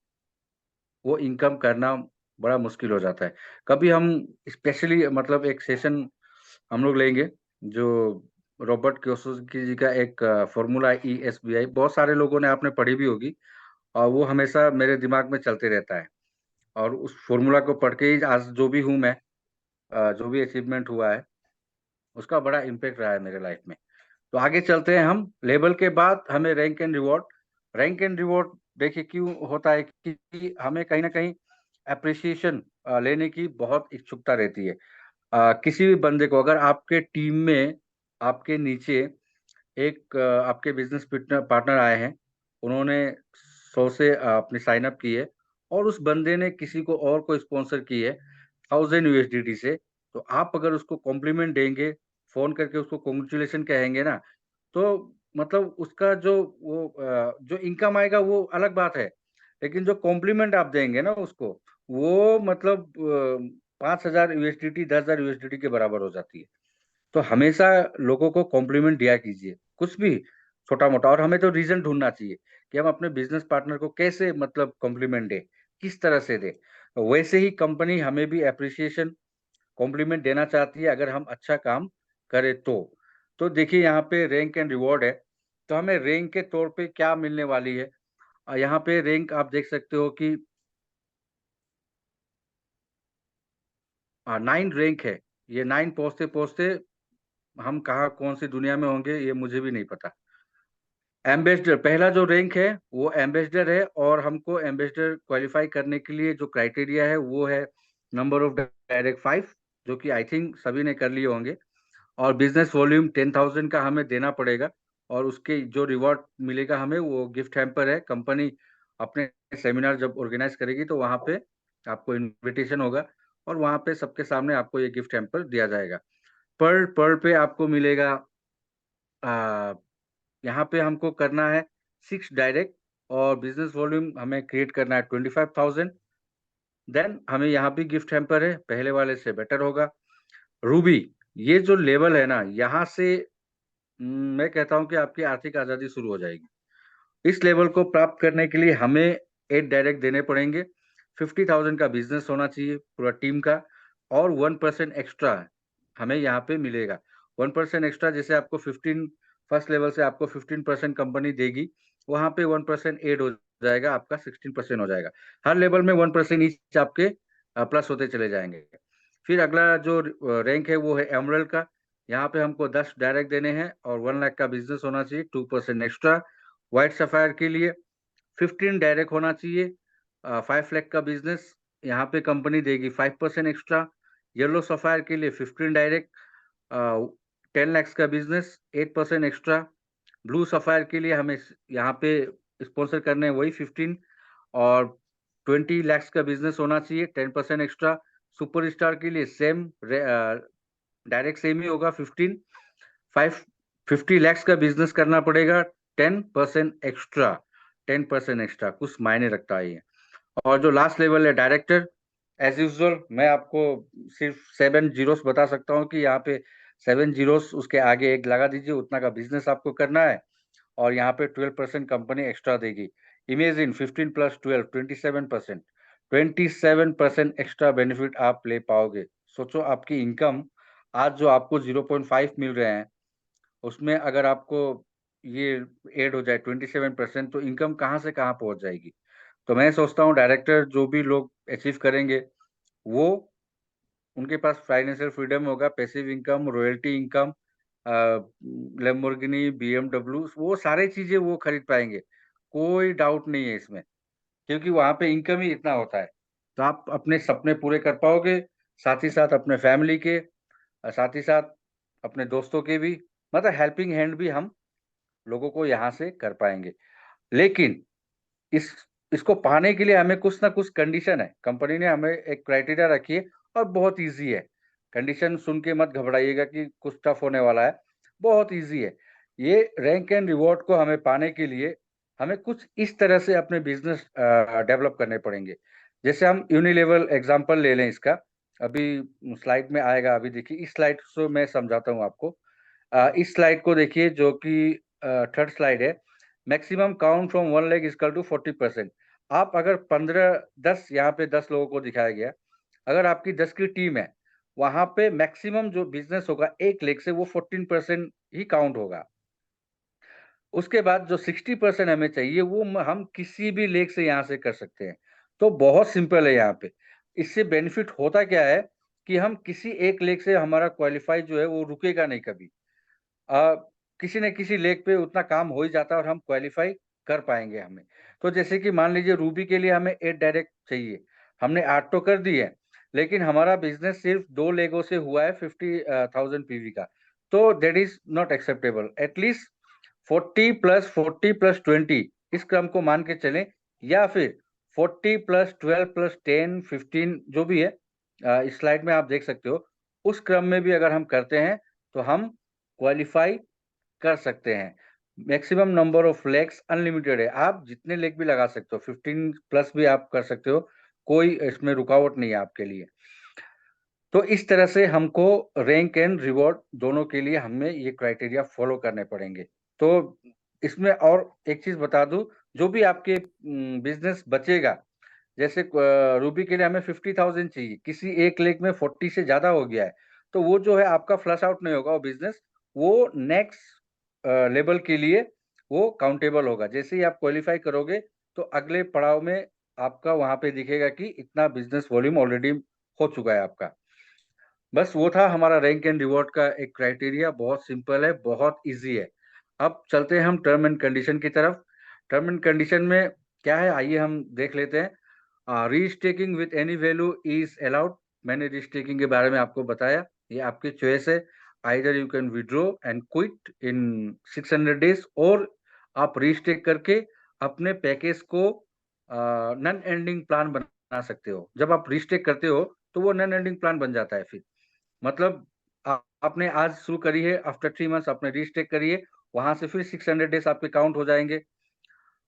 वो इनकम करना बड़ा मुश्किल हो जाता है। कभी हम स्पेशली मतलब एक सेशन हम लोग लेंगे, जो रॉबर्ट कियोसाकी जी का एक फ़ॉर्मूला ईएसबीआई, बहुत सारे लोगों ने आपने पढ़ी भी होगी और वो हमेशा मेरे दिमाग में चलते रहता है। और उस फ़ॉर्मूला को पढ़ के ही आज जो भी हूँ मैं, जो भी अचीवमेंट हुआ है, उसका बड़ा इम्पैक्ट रहा है मेरे लाइफ़ में। तो आगे चलते हैं हम। लेवल के बाद हमें rank and reward. Rank and reward देखिए क्यों होता है कि हमें कहीं न कहीं एप्रिसिएशन लेने की बहुत इच्छुकता रहती है। किसी भी बंदे को अगर आपके टीम में आपके नीचे एक आपके बिज़नेस पार्टनर आए हैं, उन्होंने 100 से अपनी साइन अप की है और उस बंदे ने किसी को और को स्पॉन्सर की है 1000 यूएसडीटी से, तो आप अगर उसको कॉम्प्लीमेंट देंगे, फ़ोन करके उसको कांग्रेचुलेशन कहेंगे ना, तो मतलब उसका जो वो जो इनकम आएगा वो अलग बात है। लेकिन जो कॉम्प्लीमेंट आप देंगे ना उसको, वो मतलब 5000 यूएसडीटी, 10,000 यूएसडीटी के बराबर हो जाती है। तो हमेशा लोगों को कॉम्प्लीमेंट दिया कीजिए, कुछ भी छोटा-मोटा। और हमें तो रीज़न ढूँढना चाहिए कि हम अपने बिज़नेस पार्टनर को कैसे मतलब कॉम्प्लीमेंट दें, किस तरह से दें। वैसे ही कंपनी हमें भी एप्रिसिएशन, कॉम्प्लीमेंट देना चाहती है अगर हम अच्छा काम करें तो। तो देखिए यहाँ पे रैंक एंड रिवॉर्ड है, तो हमें रैंक के तौर पे क्या मिलने वाली है? यहाँ पे रैंक आप देख सकते हो कि 9 रैंक है। ये 9 पहुँचते-पहुँचते हम कहाँ कौन-सी दुनिया में होंगे ये मुझे भी नहीं पता। एम्बेसडर पहला जो रैंक है वो एम्बेसडर है, और हमको एम्बेसडर क्वालीफाई करने के लिए जो क्राइटेरिया है वो है नंबर ऑफ डायरेक्ट 5, जो कि आई थिंक सभी ने कर लिए होंगे। और बिज़नेस वॉल्यूम 10,000 का हमें देना पड़ेगा, और उसके जो रिवॉर्ड मिलेगा हमें वो गिफ्ट हैम्पर है। कंपनी अपने सेमिनार जब ऑर्गेनाइज़ करेगी तो वहाँ पे आपको इन्विटेशन होगा और वहाँ पे सबके सामने आपको ये गिफ्ट हैम्पर दिया जाएगा। पर पे आपको मिलेगा अ, यहाँ पे हमको करना है 6 डायरेक्ट, और बिज़नेस वॉल्यूम हमें क्रिएट करना है 25,000। देन हमें यहाँ भी गिफ्ट हैम्पर है, पहले वाले से बेटर होगा। रूबी ये जो लेवल है ना, यहाँ से मैं कहता हूँ कि आपकी आर्थिक आजादी शुरू हो जाएगी। इस लेवल को प्राप्त करने के लिए हमें 8 डायरेक्ट देने पड़ेंगे। 50,000 का बिजनेस होना चाहिए पूरा टीम का, और 1% एक्स्ट्रा हमें यहाँ पे मिलेगा। 1% एक्स्ट्रा, जैसे आपको 15 फर्स्ट लेवल से आपको 15% कंपनी देगी, वहां पे 1% एड हो जाएगा, आपका 16% हो जाएगा। हर लेवल में 1% ईच आपके प्लस होते चले जाएंगे। फिर अगला जो रैंक है वो है एमरल्ड का। यहाँ पे हमको 10 डायरेक्ट देने हैं और 1 लाख का बिजनेस होना चाहिए, 2% एक्स्ट्रा। व्हाइट सफायर के लिए 15 डायरेक्ट होना चाहिए, 5 लाख का बिजनेस, यहाँ पे कंपनी देगी 5% एक्स्ट्रा। येलो सफायर के लिए 15 डायरेक्ट, 10 लाख का बिजनेस, 8% एक्स्ट्रा। ब्लू सफायर के लिए हमें यहाँ पे स्पॉन्सर करने हैं वही 15, और 20 लाख का बिजनेस होना चाहिए, 10% एक्स्ट्रा। सुपर स्टार के लिए सेम डायरेक्ट सेम ही होगा, 15, 50 लाख का बिजनेस करना पड़ेगा, 10% एक्स्ट्रा। 10% एक्स्ट्रा कुछ मायने रखता है ये। और जो लास्ट लेवल है डायरेक्टर, एज यूजुअल मैं आपको सिर्फ 7 जीरोस बता सकता हूँ कि यहाँ पे 7 जीरोस, उसके आगे एक लगा दीजिए, उतना का बिजनेस आपको करना है, और यहाँ पे 12% कंपनी एक्स्ट्रा देगी। Imagine 15 plus 12, 27%। 27% एक्स्ट्रा बेनिफिट आप ले पाओगे। सोचो आपकी इनकम आज जो आपको 0.5 मिल रहे हैं, उसमें अगर आपको ये ऐड हो जाए 27%, तो इनकम कहाँ से कहाँ पहुंच जाएगी। तो मैं सोचता हूँ डायरेक्टर जो भी लोग अचीव करेंगे, वो उनके पास फाइनेंशियल फ्रीडम होगा, passive income, royalty income, Lamborghini, BMW, वो सारी चीजें वो खरीद पाएंगे। कोई डाउट नहीं है इसमें, क्योंकि वहां पे इनकम ही इतना होता है। तो आप अपने सपने पूरे कर पाओगे, साथ ही साथ अपने फैमिली के, साथ ही साथ अपने दोस्तों के भी, मतलब हेल्पिंग हैंड भी हम लोगों को यहाँ से कर पाएंगे। लेकिन इस इसको पाने के लिए हमें कुछ ना कुछ कंडीशन है, कंपनी ने हमें एक क्राइटेरिया रखी है, और बहुत इजी है। कंडीशन सुन के मत घबराइएगा कि कुछ टफ होने वाला है, बहुत इजी है। ये रैंक एंड रिवॉर्ड को हमें पाने के लिए हमें कुछ इस तरह से अपने बिजनेस डेवलप करने पड़ेंगे। जैसे हम यूनिलेवल एग्जांपल ले लें इसका, अभी स्लाइड में आएगा, अभी देखिए इस स्लाइड से मैं समझाता हूँ आपको। इस स्लाइड को देखिए, जो कि थर्ड स्लाइड है। Maximum count from 1 lakh is equal to 40%। आप अगर 15-10, यहाँ पे 10 लोगों को दिखाया गया, अगर आपकी 10 की टीम है, वहां पे मैक्सिमम जो बिजनेस होगा 1 लाख से, वो 14% ही काउंट होगा। उसके बाद जो 60% हमें चाहिए, वो हम किसी भी लेख से यहाँ से कर सकते हैं। तो बहुत सिंपल है यहाँ पे। इससे बेनिफिट होता क्या है कि हम किसी एक लेख से हमारा क्वालिफाई जो है वो रुकेगा नहीं कभी। अ, किसी न किसी लेग पे उतना काम हो ही जाता है और हम क्वालिफाई कर पाएंगे हमें। तो जैसे कि मान लीजिए रूबी के लिए हमें 8 डायरेक्ट चाहिए, हमने 8 तो कर दी है, लेकिन हमारा बिजनेस सिर्फ 2 लेगों से हुआ है 50,000 पीवी का। तो that is not acceptable. At least 40 plus 20 plus 20 इस क्रम को मान के चलें, या फिर 40 प्लस 12 प्लस 10 15 जो भी है, इस स्लाइड में आप देख सकते हो, उस क्रम में भी अगर हम करते हैं तो हम क्वालिफाई कर सकते हैं। Maximum number of legs unlimited है, आप जितने लेग भी लगा सकते हो, 15 प्लस भी आप कर सकते हो, कोई इसमें रुकावट नहीं है आपके लिए। तो इस तरह से हमको रैंक एंड रिवॉर्ड दोनों के लिए हमें ये क्राइटेरिया फॉलो करने पड़ेंगे। तो इसमें और एक चीज बता दूं, जो भी आपके बिजनेस बचेगा, जैसे रूबी के लिए हमें 50,000 चाहिए, किसी एक लेग में 40 से ज्यादा हो गया है, तो वो जो है आपका फ्लश आउट नहीं होगा वो बिजनेस, वो नेक्स्ट लेवल के लिए वो काउंटेबल होगा। जैसे ही आप क्वालिफाई करोगे, तो अगले पड़ाव में आपका वहां पे दिखेगा कि इतना बिजनेस वॉल्यूम ऑलरेडी हो चुका है आपका। बस वो था हमारा रैंक एंड रिवॉर्ड का एक क्राइटेरिया, बहुत सिंपल है, बहुत इजी है। अब चलते हैं हम टर्म एंड कंडीशन की तरफ। टर्म एंड कंडीशन में क्या है, आइए हम देख लेते हैं। Restaking with any value is allowed. मैंने रीस्टेकिंग के बारे में आपको बताया, ये आपकी चॉइस है। Either you can withdraw and quit in 600 days, और आप रीस्टेक करके अपने पैकेज को नन एंडिंग प्लान बना सकते हो। जब आप रीस्टेक करते हो तो वो नन एंडिंग प्लान बन जाता है। फिर मतलब आपने आज शुरू करी है, आफ्टर 3 मंथ्स आपने रीस्टेक करी है, वहां से फिर 600 डेज आपके काउंट हो जाएंगे।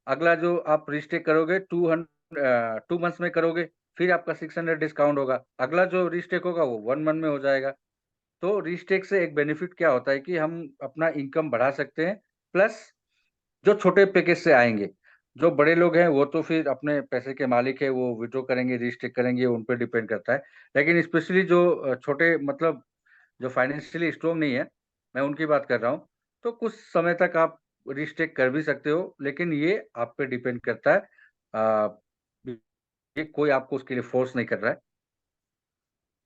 अगला जो आप रीस्टेक करोगे 2 मंथ्स में करोगे, फिर आपका 600 डेज काउंट होगा। अगला जो रीस्टेक होगा वो 1 मंथ में हो जाएगा। तो रिस्टेक से एक बेनिफिट क्या होता है कि हम अपना इनकम बढ़ा सकते हैं, प्लस जो छोटे पैकेज से आएंगे, जो बड़े लोग हैं वो तो फिर अपने पैसे के मालिक है, वो विड्रॉ करेंगे, रिस्टेक करेंगे, उन पर डिपेंड करता है। लेकिन स्पेशली जो छोटे मतलब जो फाइनेंशियली स्ट्रोंग नहीं है, मैं उनकी बात कर रहा हूँ। तो कुछ समय तक आप रिस्टेक कर भी सकते हो, लेकिन ये आप पे डिपेंड करता है। ये कोई आपको उसके लिए फोर्स नहीं कर रहा है।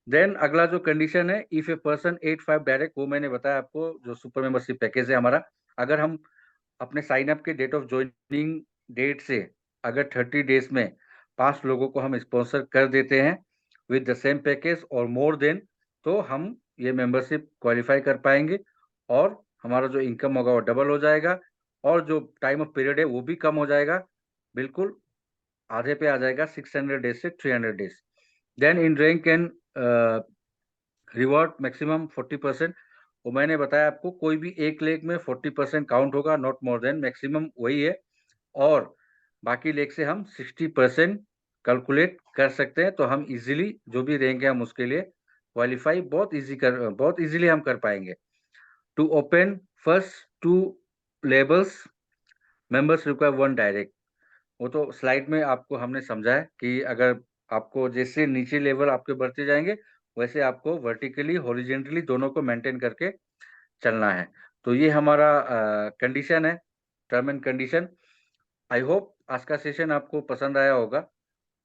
देन अगला जो कंडीशन है, इफ ए पर्सन 85 डायरेक्ट, वो मैंने बताया आपको, जो सुपर मेंबरशिप पैकेज है हमारा। अगर हम अपने साइन अप के डेट ऑफ ज्वाइनिंग डेट से अगर 30 डेज में 5 लोगों को हम स्पॉन्सर कर देते हैं विद द सेम पैकेज और मोर देन, तो हम ये मेंबरशिप क्वालिफाई कर पाएंगे, और हमारा जो इनकम होगा वो डबल हो जाएगा, और जो टाइम ऑफ पीरियड है वो भी कम हो जाएगा, बिल्कुल आधे पे आ जाएगा, 600 डेज से 300 days. Then in rank and reward maximum 40%। वो मैंने बताया आपको, कोई भी एक लेग में 40% काउंट होगा, नॉट मोर देन, मैक्सिमम वही है। और बाकी लेग से हम 60% कैलकुलेट कर सकते हैं, तो हम इजीली जो भी रैंक है हम उसके लिए क्वालिफाई बहुत इजीली हम कर पाएंगे। To open first 2 levels, members require 1 direct. वो तो स्लाइड में आपको हमने समझा है कि अगर आपको जैसे नीचे लेवल आपके बढ़ते जाएंगे, वैसे आपको वर्टिकली हॉरिजेंटली दोनों को मेंटेन करके चलना है। तो ये हमारा कंडीशन है, term and condition. I hope आज का सेशन आपको पसंद आया होगा,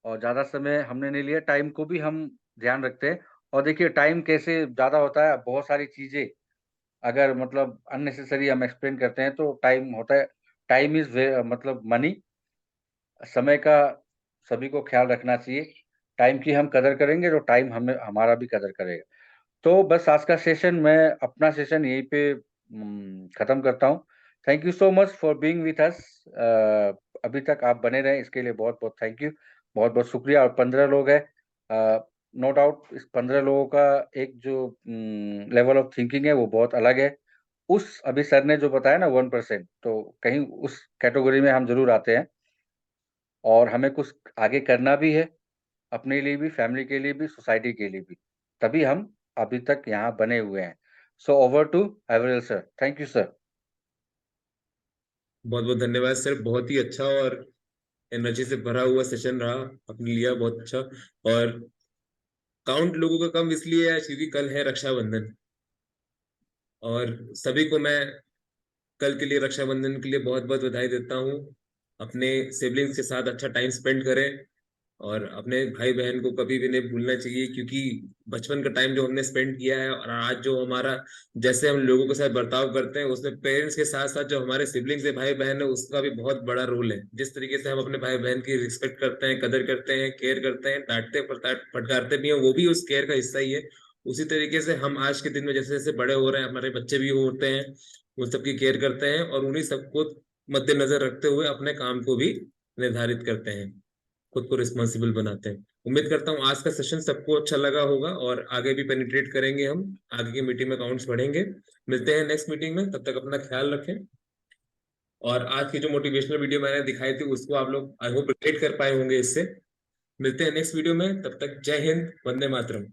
और ज़्यादा समय हमने नहीं लिया, टाइम को भी हम ध्यान रखते हैं। और देखिए टाइम कैसे ज़्यादा होता है, बहुत सारी चीज़ें अगर मतलब अननेसेसरी हम एक्सप्लेन करते हैं तो टाइम होता है, टाइम इज मतलब मनी। समय का सभी को ख्याल रखना चाहिए, टाइम की हम कदर करेंगे तो टाइम हमें हमारा भी कदर करेगा। तो बस आज का सेशन, मैं अपना सेशन यहीं पे खत्म करता हूँ। Thank you so much for being with us. अभी तक आप बने रहे, इसके लिए बहुत बहुत थैंक यू, बहुत बहुत शुक्रिया। और 15 लोग हैं, नो डाउट इस 15 लोगों का एक जो लेवल ऑफ थिंकिंग है वो बहुत अलग है। उस अभी सर ने जो बताया ना 1%, तो कहीं उस कैटेगरी में हम जरूर आते हैं, और हमें कुछ आगे करना भी है, अपने लिए भी, फैमिली के लिए भी, सोसाइटी के लिए भी। तभी हम अभी तक यहाँ बने हुए हैं। So over to Averel sir. Thank you sir. बहुत बहुत धन्यवाद सर, बहुत ही अच्छा और एनर्जी से भरा हुआ सेशन रहा अपने लिए, बहुत अच्छा। और काउंट लोगों का कम इसलिए है क्योंकि कल है रक्षाबंधन, और सभी को मैं कल के लिए, रक्षाबंधन के लिए बहुत बहुत बधाई देता हूँ। अपने सिबलिंग्स के साथ अच्छा टाइम स्पेंड करें, और अपने भाई बहन को कभी भी नहीं भूलना चाहिए, क्योंकि बचपन का टाइम जो हमने स्पेंड किया है और आज जो हमारा, जैसे हम लोगों के साथ बर्ताव करते हैं, उसमें पेरेंट्स के साथ साथ जो हमारे सिबलिंग्स है, भाई बहन है, उसका भी बहुत बड़ा रोल है। जिस तरीके से हम अपने भाई बहन की रिस्पेक्ट करते हैं, कदर करते हैं, केयर करते हैं, डांटते फटकारते भी हैं, वो भी उस केयर का हिस्सा ही है। उसी तरीके से हम आज के दिन में जैसे जैसे बड़े हो रहे हैं, हमारे बच्चे भी होते हैं, उन सबकी केयर करते हैं, और उन्हीं सबको मद्देनजर रखते हुए अपने काम को भी निर्धारित करते हैं, खुद को रिस्पॉन्सिबल बनाते हैं। उम्मीद करता हूँ आज का सेशन सबको अच्छा लगा होगा, और आगे भी पेनिट्रेट करेंगे हम, आगे की मीटिंग में अकाउंट्स बढ़ेंगे। मिलते हैं नेक्स्ट मीटिंग में, तब तक अपना ख्याल रखें। और आज की जो मोटिवेशनल वीडियो मैंने दिखाई थी उसको आप लोग आई होप रिलेट कर पाए होंगे इससे। मिलते हैं नेक्स्ट वीडियो में, तब तक जय हिंद, वंदे मातरम।